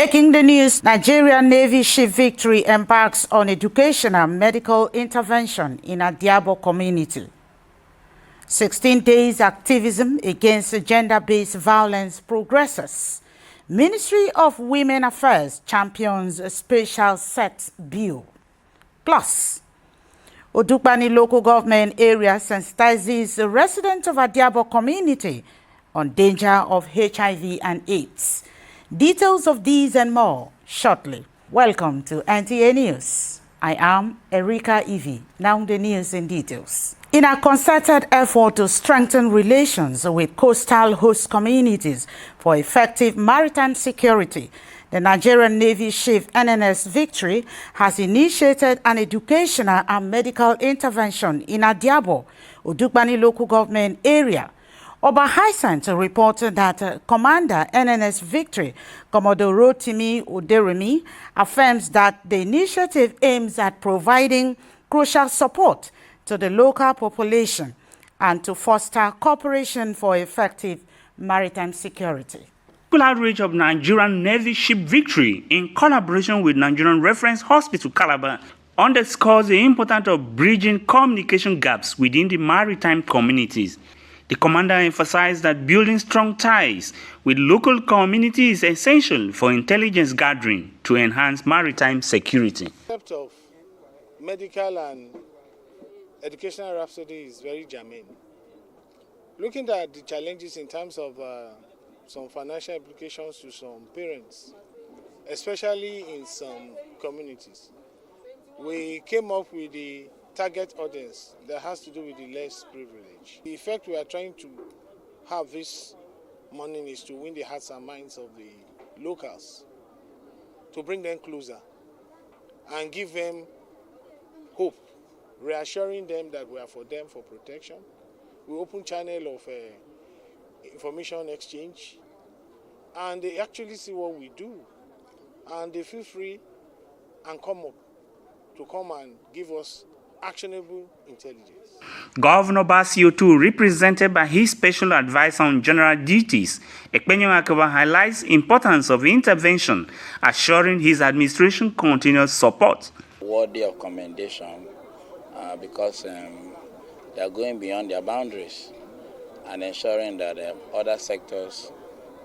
Making the news, Nigerian Navy ship Victory embarks on educational medical intervention in Adiabo community. 16 days activism against gender-based violence progresses. Ministry of Women Affairs champions a special sex bill. Plus, Odukbani local government area sensitizes the residents of Adiabo community on danger of HIV and AIDS. Details of these and more shortly. Welcome to NTA News. I am Erika Ivi. Now the news in details. In a concerted effort to strengthen relations with coastal host communities for effective maritime security, the Nigerian Navy ship NNS Victory has initiated an educational and medical intervention in Adiabo, Odukbani local government area. Oba Hyacinth reported that Commander NNS Victory, Commodore Rotimi Oderemi, affirms that the initiative aims at providing crucial support to the local population and to foster cooperation for effective maritime security. Full outreach of Nigerian Navy ship Victory in collaboration with Nigerian Reference Hospital Calabar underscores the importance of bridging communication gaps within the maritime communities. The commander emphasized that building strong ties with local communities is essential for intelligence gathering to enhance maritime security. The concept of medical and educational rhapsody is very germane. Looking at the challenges in terms of some financial implications to some parents, especially in some communities, we came up with the target audience that has to do with the less privileged. The effect we are trying to have this morning is to win the hearts and minds of the locals, to bring them closer and give them hope, reassuring them that we are for them for protection. We open channel of information exchange, and they actually see what we do, and they feel free and come and give us actionable intelligence. Governor Basio too, represented by his special advisor on general duties, Ekpenyo Akaba, highlights the importance of intervention, assuring his administration continuous support. Worthy of commendation because they are going beyond their boundaries and ensuring that other sectors,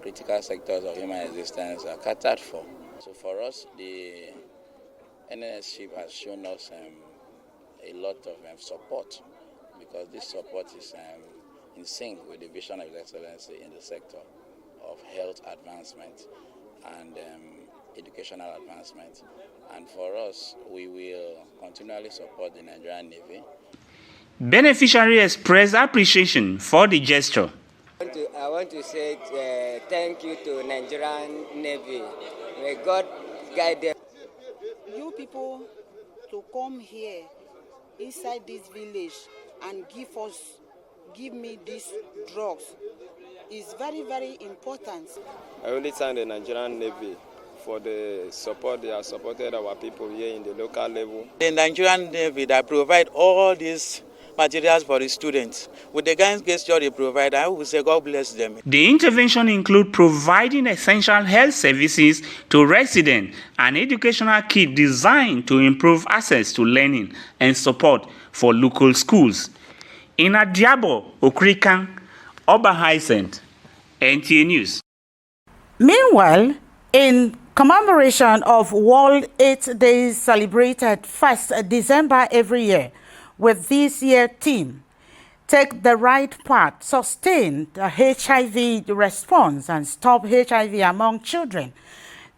critical sectors of human existence are catered for. So for us, the NNS ship has shown us a lot of support, because this support is in sync with the vision of excellency in the sector of health advancement and educational advancement. And for us, we will continually support the Nigerian Navy. Beneficiary expressed appreciation for the gesture. I want to say thank you to Nigerian Navy. May God guide them. You people to come here inside this village and give me these drugs is very, very important. I only thank the Nigerian Navy for the support they have supported our people here in the local level. The Nigerian Navy that provide all these materials for the students. With the guidance gesture they provide, I would say God bless them. The intervention include providing essential health services to residents and educational kit designed to improve access to learning and support for local schools. In Adiabo, Okrikan, Oba Hyacinth, NTA News. Meanwhile, in commemoration of World AIDS Day celebrated 1st December every year, with this year's theme, Take the Right Path, Sustain the HIV Response and Stop HIV Among Children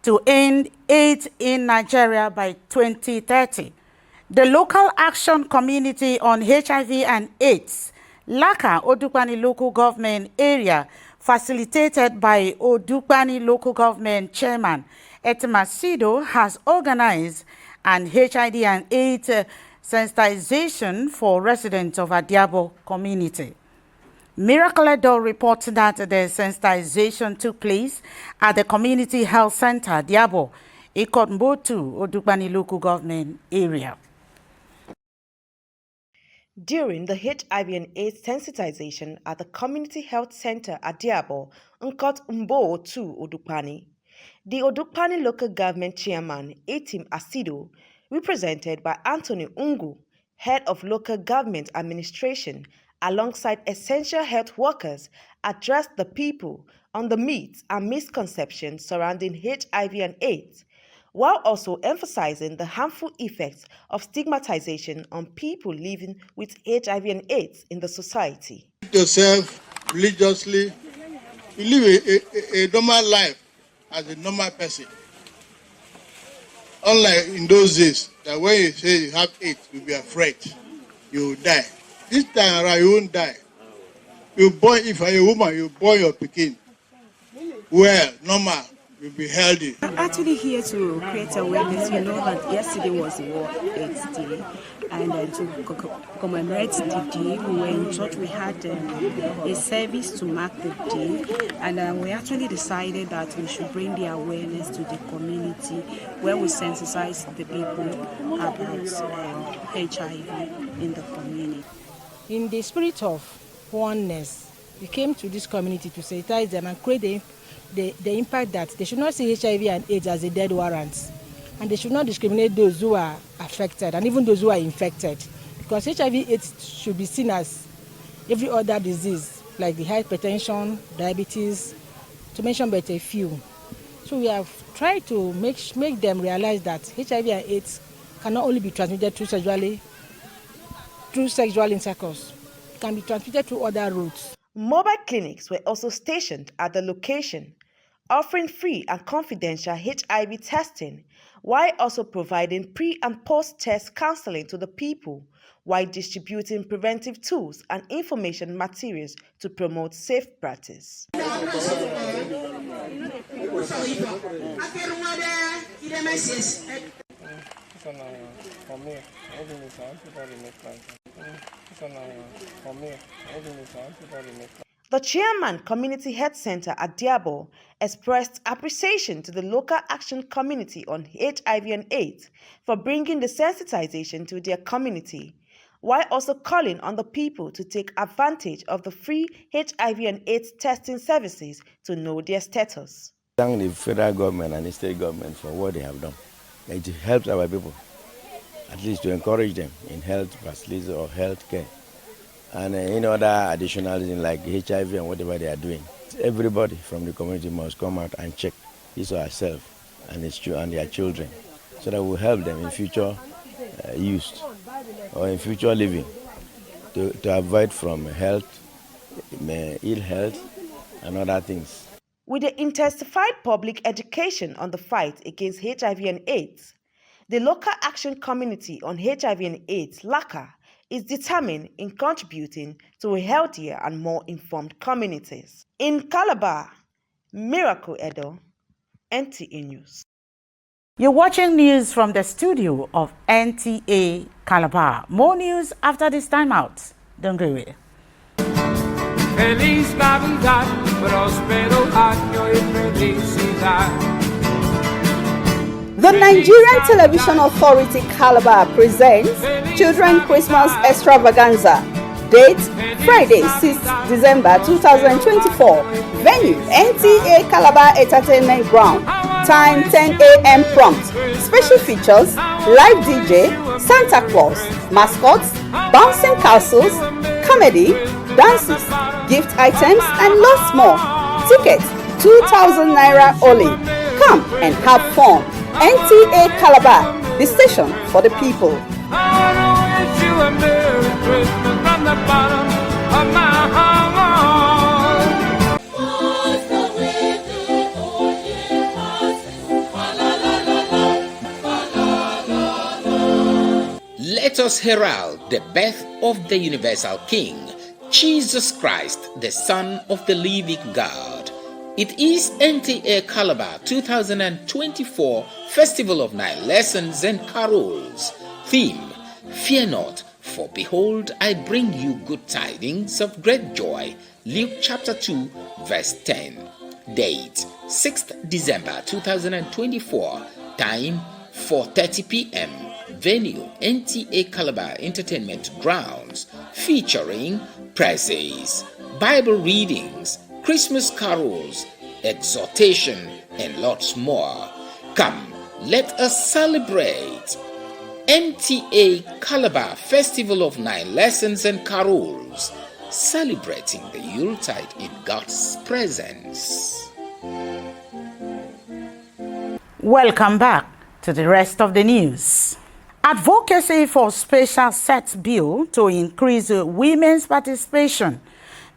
to End AIDS in Nigeria by 2030. The Local Action Committee on HIV and AIDS, LACA, Odukbani Local Government Area, facilitated by Odukbani Local Government Chairman Etemasido, has organized an HIV and AIDS sensitization for residents of Adiabo community. Miracle Edo reports that the sensitization took place at the Community Health Center, Adiabo, Ikotmbotu, Odukbani Local Government Area. During the HIV and AIDS sensitization at the Community Health Center at Diabo, Nkot Mbo 2 Odukbani, The Odukpani local government chairman, Etim Asido, represented by Anthony Ungu, head of local government administration, alongside essential health workers, addressed the people on the myths and misconceptions surrounding HIV and AIDS, while also emphasizing the harmful effects of stigmatization on people living with HIV and AIDS in the society. Yourself religiously, you live a normal life as a normal person. Unlike in those days, that when you say you have AIDS, you'll be afraid, you will die. This time around, you won't die. You born, if you're a woman, you born your pikin. Well, normal, you'll be healthy. I'm actually here to create awareness. You know that yesterday was World AIDS Day, and to commemorate the day, we were in church. We had a service to mark the day, and we actually decided that we should bring the awareness to the community, where we sensitize the people about HIV in the community. In the spirit of oneness, we came to this community to sensitize them and create the impact that they should not see HIV and AIDS as a dead warrant, and they should not discriminate those who are affected and even those who are infected, because HIV/AIDS should be seen as every other disease like the hypertension, diabetes, to mention but a few. So we have tried to make them realize that HIV and AIDS cannot only be transmitted through sexual intercourse. It can be transmitted through other routes. Mobile clinics were also stationed at the location, offering free and confidential HIV testing, while also providing pre- and post-test counseling to the people, while distributing preventive tools and information materials to promote safe practice. The chairman, Community Health Center at Diabo, expressed appreciation to the local action community on HIV and AIDS for bringing the sensitization to their community, while also calling on the people to take advantage of the free HIV and AIDS testing services to know their status. Thank the federal government and the state government for what they have done. It helps our people, at least to encourage them in health facilities or health care. And any other additional things like HIV and whatever they are doing. Everybody from the community must come out and check his or herself and their children, so that will help them in future use or in future living to avoid from ill health and other things. With the intensified public education on the fight against HIV and AIDS, the local action community on HIV and AIDS, LACA, is determined in contributing to a healthier and more informed communities. In Calabar, Miracle Edo, NTA News. You're watching news from the studio of NTA Calabar. More news after this time out. Don't go away. Feliz Navidad, próspero año y felicidad. The Nigerian Television Authority Calabar presents Children Christmas Extravaganza. Date Friday, 6th December 2024. Venue NTA Calabar Entertainment Ground. Time 10 a.m. prompt. Special features: live DJ, Santa Claus, mascots, bouncing castles, comedy, dances, gift items, and lots more. Tickets 2,000 naira only. Come and have fun. NTA Calabar, the station for the people. I wanna wish you a Merry Christmas from the bottom of my heart. Let us herald the birth of the universal King, Jesus Christ, the Son of the living God. It is NTA Calabar 2024 Festival of Nine Lessons and Carols. Theme: Fear not, for behold, I bring you good tidings of great joy. Luke chapter 2, verse 10. Date: 6th December 2024. Time: 4:30 p.m. Venue: NTA Calabar Entertainment Grounds. Featuring praises, Bible readings, Christmas carols, exhortation, and lots more. Come, let us celebrate Nta Calabar Festival of 9 Lessons and Carols, celebrating the Yuletide in God's presence. Welcome back to the rest of the news. Advocacy for special set bill to increase women's participation.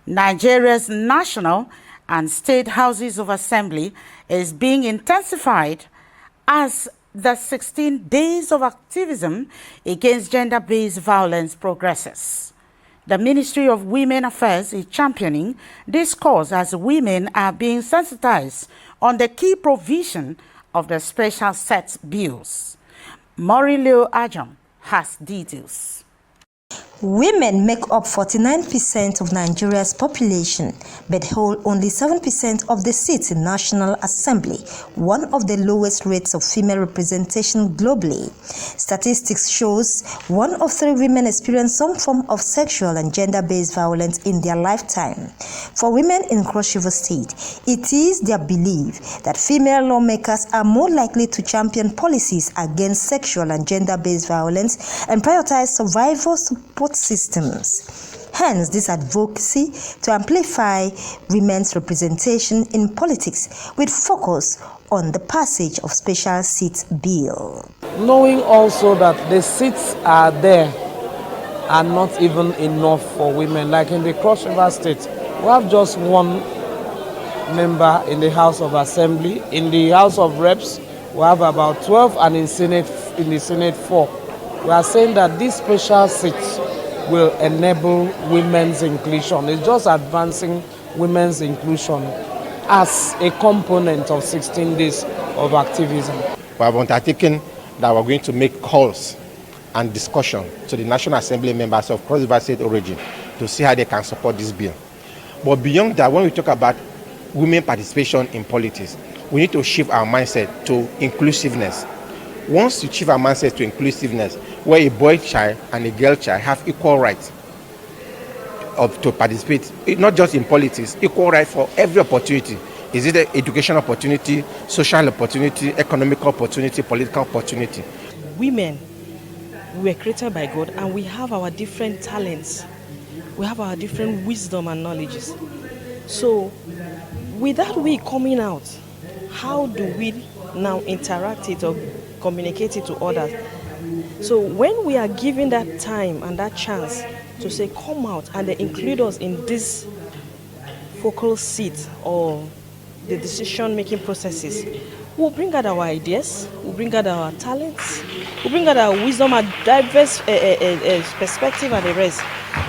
Nigeria's national and state houses of assembly is being intensified as the 16 days of activism against gender-based violence progresses. The Ministry of Women Affairs is championing this cause as women are being sensitized on the key provision of the special set bills. Morileo Ajam has details. Women make up 49% of Nigeria's population, but hold only 7% of the seats in National Assembly, one of the lowest rates of female representation globally. Statistics shows 1 of 3 women experience some form of sexual and gender-based violence in their lifetime. For women in Cross River State, it is their belief that female lawmakers are more likely to champion policies against sexual and gender-based violence and prioritize survivor support systems. Hence, this advocacy to amplify women's representation in politics with focus on the passage of special seats bill. Knowing also that the seats are there are not even enough for women. Like in the Cross River State, we have just 1 member in the House of Assembly. In the House of Reps, we have about 12, and in the Senate 4. We are saying that these special seats will enable women's inclusion. It's just advancing women's inclusion as a component of 16 days of activism. We have undertaken that we're going to make calls and discussion to the National Assembly members of Cross River State origin to see how they can support this bill. But beyond that, when we talk about women participation in politics, we need to shift our mindset to inclusiveness. Once you shift our mindset to inclusiveness, where a boy child and a girl child have equal rights to participate, not just in politics, equal right for every opportunity. Is it an education opportunity, social opportunity, economic opportunity, political opportunity? Women, we were created by God, and we have our different talents. We have our different wisdom and knowledges. So, without we coming out, how do we now interact it or communicate it to others? So when we are given that time and that chance to say come out and they include us in this focal seat or the decision-making processes, we'll bring out our ideas, we'll bring out our talents, we'll bring out our wisdom, our diverse perspective and the rest.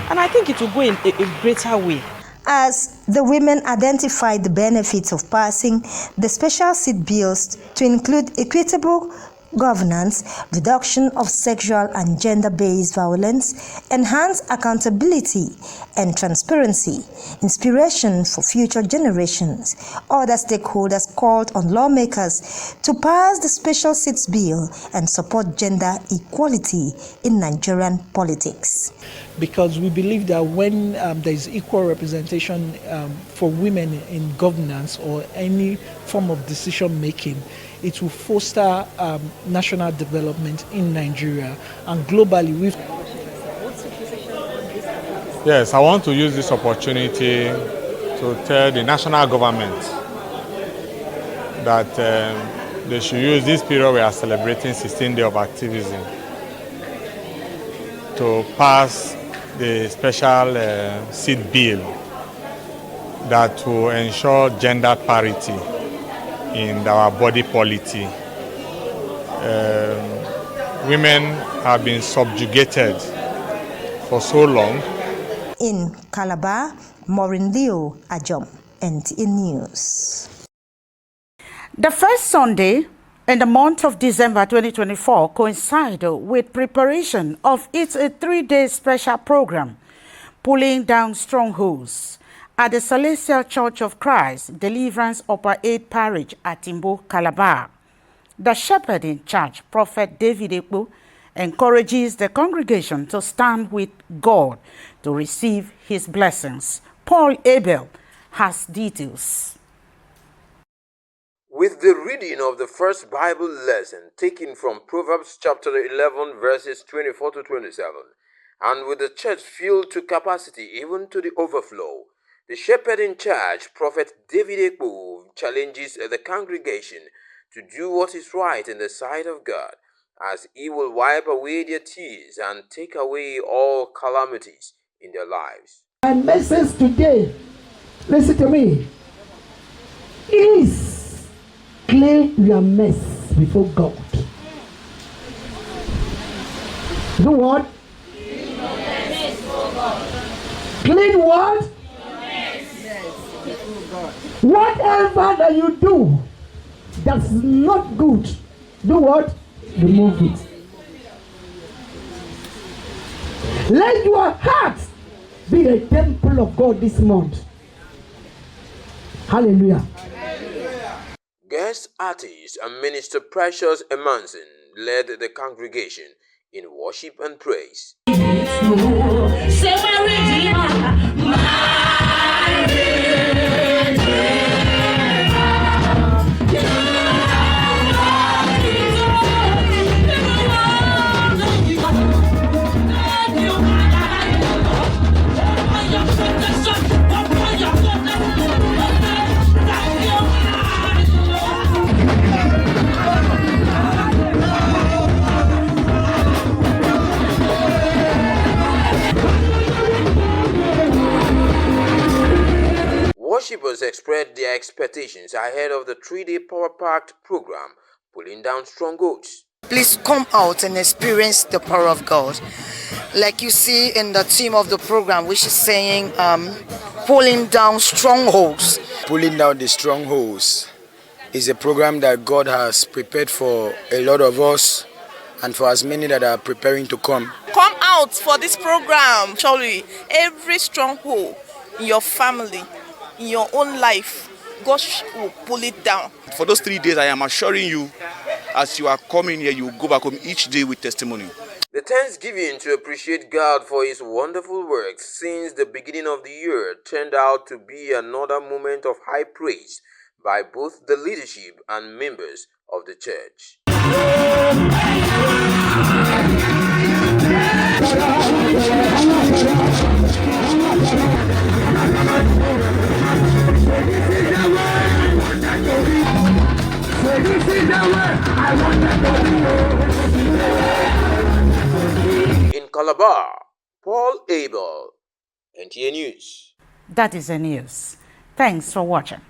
And I think it will go in a greater way. As the women identified the benefits of passing the special seat bills to include equitable governance, reduction of sexual and gender-based violence, enhanced accountability and transparency, inspiration for future generations. Other stakeholders called on lawmakers to pass the special seats bill and support gender equality in Nigerian politics. Because we believe that when there is equal representation for women in governance or any form of decision making, it will foster national development in Nigeria and globally. Yes, I want to use this opportunity to tell the national government that they should use this period we are celebrating 16 days of activism to pass the special seat bill that will ensure gender parity in our body polity. Women have been subjugated for so long. In Calabar, Morileo Ajam, NTA News. The first Sunday in the month of December 2024 coincided with preparation of its 3-day special program, Pulling Down Strongholds, at the Celestial Church of Christ, Deliverance Upper 8 Parish at Nta Calabar. The shepherd in charge, Prophet David Ekpo, encourages the congregation to stand with God to receive his blessings. Paul Abel has details. with the reading of the first Bible lesson taken from Proverbs chapter 11 verses 24 to 27, and with the church filled to capacity even to the overflow, the shepherd in charge, Prophet David Ekpo, challenges the congregation to do what is right in the sight of God, as he will wipe away their tears and take away all calamities in their lives. My message today, listen to me, is clean your mess before God. Do what? Clean what? Whatever that you do that's not good, do what? Remove it. Let your heart be the temple of God this month. Hallelujah. Guest artist and Minister Precious Emanson led the congregation in worship and praise. Worshippers expressed their expectations ahead of the 3-day power-packed program, pulling down strongholds. Please come out and experience the power of God. Like you see in the theme of the program, which is saying, pulling down strongholds. Pulling down the strongholds is a program that God has prepared for a lot of us and for as many that are preparing to come. Come out for this program. Surely every stronghold in your family, in your own life, God will pull it down. For those 3 days, I am assuring you, as you are coming here, you will go back home each day with testimony. The Thanksgiving to appreciate God for His wonderful works since the beginning of the year turned out to be another moment of high praise by both the leadership and members of the church. In Calabar, Paul Abel, NTA News. That is the news. Thanks for watching.